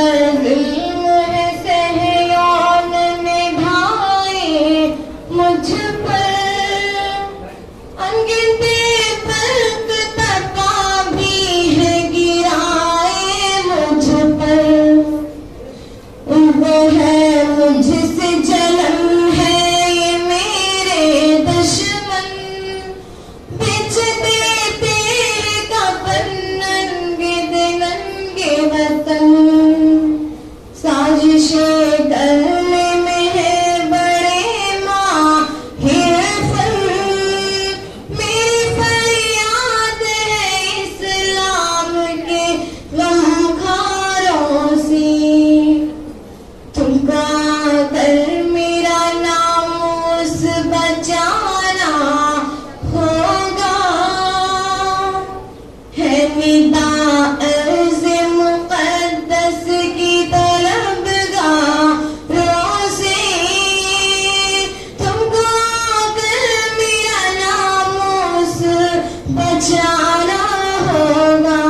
अगर इल्म है सहयान निभाए मुझ पर, अनगिनती फर्क तपा भी है गिराए मुझ पर। वो है मुझसे जलन है ये मेरे दुश्मन, बिच देते कफन नंगे दिन नंगे वतन। साजिशें करने में है बड़े माहिर फन, मेरी फरियाद है इस्लाम के गमखारों से। तुमको आकर मेरा नामूस बचाना होगा, है निदा अर्ज़ मुक़द्दस की तलबगारों से। तुमको आकर मेरा नामूस बचाना होगा।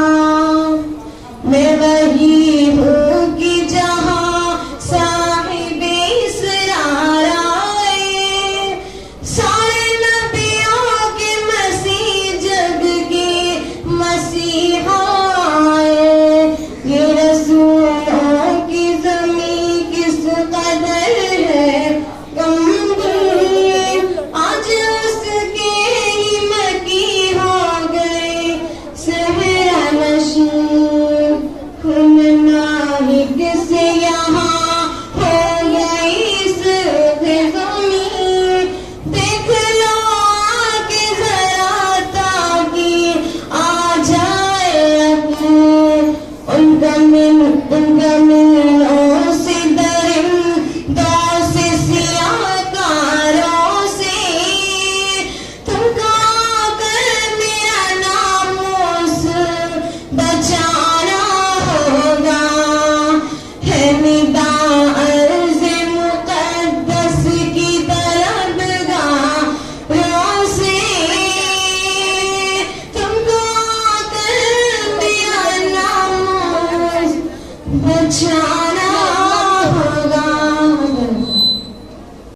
मैं वही हूँ कि जहाँ साहिबे इसरार आए, सारे नबियों के मसीह जग के मसीहा आए। ये रसूलों की ज़मीं किस कदर है गमगीन, आज उसके ही मकी हो गए सहरा नशीन। खुन नाहिक से यहाँ हो गई सिर्फ ज़मीन, देख लो आके ज़रा ताकि आ जाए यकीन। उनका मिलनों से दरिंदों से सियाकारों से। तुमको आकर मेरा नामूस बचाना होगा, है निदा अर्ज़ मुक़द्दस की तलबगारों से। तुमको आकर मेरा नामूस बचाना